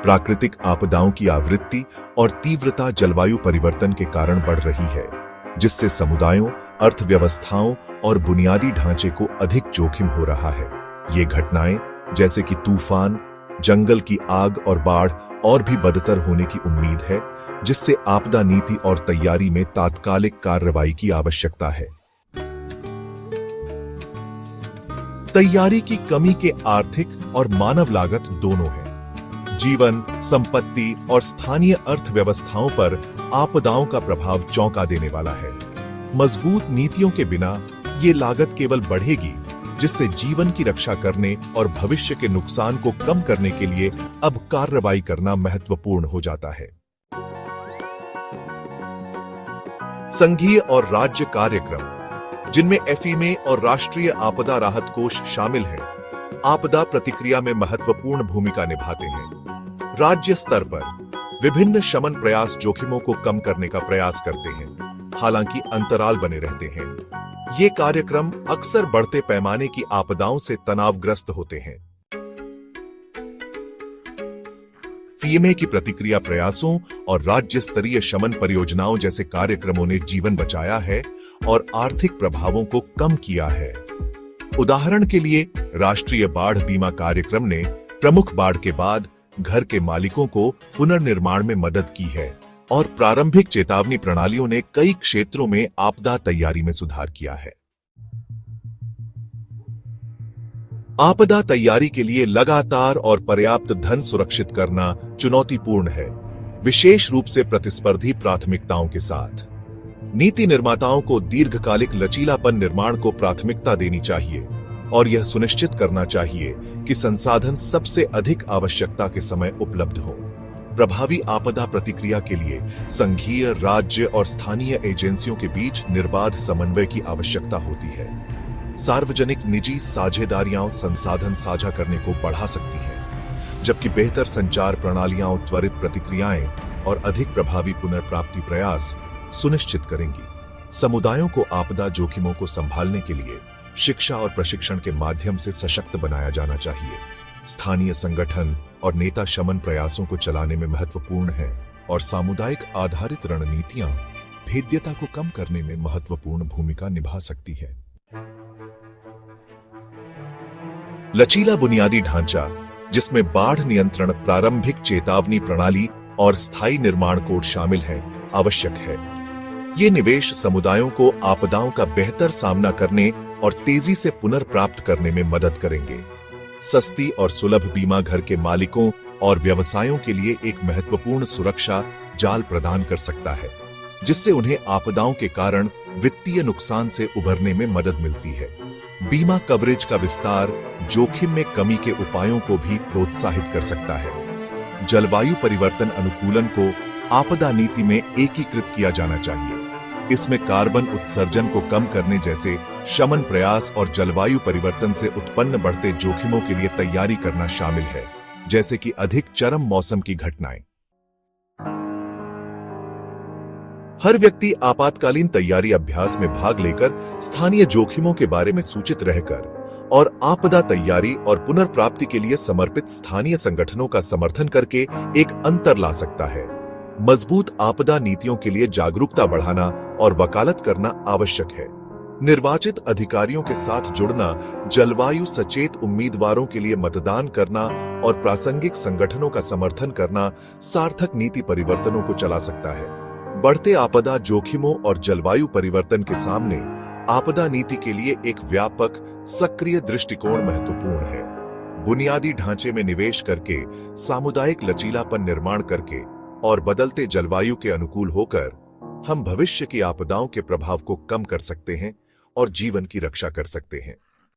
प्राकृतिक आपदाओं की आवृत्ति और तीव्रता जलवायु परिवर्तन के कारण बढ़ रही है, जिससे समुदायों, अर्थव्यवस्थाओं और बुनियादी ढांचे को अधिक जोखिम हो रहा है। ये घटनाएं जैसे कि तूफान, जंगल की आग और बाढ़ और भी बदतर होने की उम्मीद है, जिससे आपदा नीति और तैयारी में तात्कालिक कार्रवाई की आवश्यकता है। तैयारी की कमी के आर्थिक और मानव लागत दोनों है। जीवन, संपत्ति और स्थानीय अर्थव्यवस्थाओं पर आपदाओं का प्रभाव चौंका देने वाला है। मजबूत नीतियों के बिना ये लागत केवल बढ़ेगी, जिससे जीवन की रक्षा करने और भविष्य के नुकसान को कम करने के लिए अब कार्रवाई करना महत्वपूर्ण हो जाता है। संघीय और राज्य कार्यक्रम, जिनमें एफईएमए और राष्ट्रीय आपदा राहत कोष शामिल हैं, आपदा प्रतिक्रिया में महत्वपूर्ण भूमिका निभाते हैं। राज्य स्तर पर विभिन्न शमन प्रयास जोखिमों को कम करने का प्रयास करते हैं, हालांकि अंतराल बने रहते हैं। ये कार्यक्रम अक्सर बढ़ते पैमाने की आपदाओं से तनावग्रस्त होते हैं। एफईएमए की प्रतिक्रिया प्रयासों और राज्य स्तरीय शमन परियोजनाओं जैसे कार्यक्रमों ने जीवन बचाया है और आर्थिक प्रभावों को कम किया है। उदाहरण के लिए, राष्ट्रीय बाढ़ बीमा कार्यक्रम ने प्रमुख बाढ़ के बाद घर के मालिकों को पुनर्निर्माण में मदद की है और प्रारंभिक चेतावनी प्रणालियों ने कई क्षेत्रों में आपदा तैयारी में सुधार किया है। आपदा तैयारी के लिए लगातार और पर्याप्त धन सुरक्षित करना चुनौतीपूर्ण है, विशेष रूप से प्रतिस्पर्धी प्राथमिकताओं के साथ। नीति निर्माताओं को दीर्घकालिक लचीलापन निर्माण को प्राथमिकता देनी चाहिए और यह सुनिश्चित करना चाहिए कि संसाधन सबसे अधिक आवश्यकता के समय उपलब्ध हो। प्रभावी आपदा प्रतिक्रिया के लिए संघीय, राज्य और स्थानीय एजेंसियों के बीच निर्बाध समन्वय की आवश्यकता होती है। सार्वजनिक निजी साझेदारियां संसाधन साझा करने को बढ़ा सकती हैं, जबकि बेहतर संचार प्रणालियां त्वरित प्रतिक्रियाएं और अधिक प्रभावी पुनर्प्राप्ति प्रयास सुनिश्चित करेंगी। समुदायों को आपदा जोखिमों को संभालने के लिए शिक्षा और प्रशिक्षण के माध्यम से सशक्त बनाया जाना चाहिए। स्थानीय संगठन और नेता शमन प्रयासों को चलाने में महत्वपूर्ण हैं और सामुदायिक आधारित रणनीतियां भेद्यता को कम करने में महत्वपूर्ण भूमिका निभा सकती है। लचीला बुनियादी ढांचा, जिसमें बाढ़ नियंत्रण, प्रारंभिक चेतावनी प्रणाली और स्थायी निर्माण कोड शामिल है, आवश्यक है। ये निवेश समुदायों को आपदाओं का बेहतर सामना करने और तेजी से पुनर्प्राप्त करने में मदद करेंगे। सस्ती और सुलभ बीमा घर के मालिकों और व्यवसायों के लिए एक महत्वपूर्ण सुरक्षा जाल प्रदान कर सकता है, जिससे उन्हें आपदाओं के कारण वित्तीय नुकसान से उभरने में मदद मिलती है। बीमा कवरेज का विस्तार जोखिम में कमी के उपायों को भी प्रोत्साहित कर सकता है। जलवायु परिवर्तन अनुकूलन को आपदा नीति में एकीकृत किया जाना चाहिए। इसमें कार्बन उत्सर्जन को कम करने जैसे शमन प्रयास और जलवायु परिवर्तन से उत्पन्न बढ़ते जोखिमों के लिए तैयारी करना शामिल है, जैसे कि अधिक चरम मौसम की घटनाएं। हर व्यक्ति आपातकालीन तैयारी अभ्यास में भाग लेकर स्थानीय जोखिमों के बारे में सूचित रहकर और आपदा तैयारी और पुनर्प्राप्ति के लिए समर्पित स्थानीय संगठनों का समर्थन करके एक अंतर ला सकता है। मजबूत आपदा नीतियों के लिए जागरूकता बढ़ाना और वकालत करना आवश्यक है। निर्वाचित अधिकारियों के साथ जुड़ना, जलवायु सचेत उम्मीदवारों के लिए मतदान करना और प्रासंगिक संगठनों का समर्थन करना सार्थक नीति परिवर्तनों को चला सकता है। बढ़ते आपदा जोखिमों और जलवायु परिवर्तन के सामने आपदा नीति के लिए एक व्यापक, सक्रिय दृष्टिकोण महत्वपूर्ण है। बुनियादी ढांचे में निवेश करके, सामुदायिक लचीलापन निर्माण करके और बदलते जलवायु के अनुकूल होकर हम भविष्य की आपदाओं के प्रभाव को कम कर सकते हैं और जीवन की रक्षा कर सकते हैं।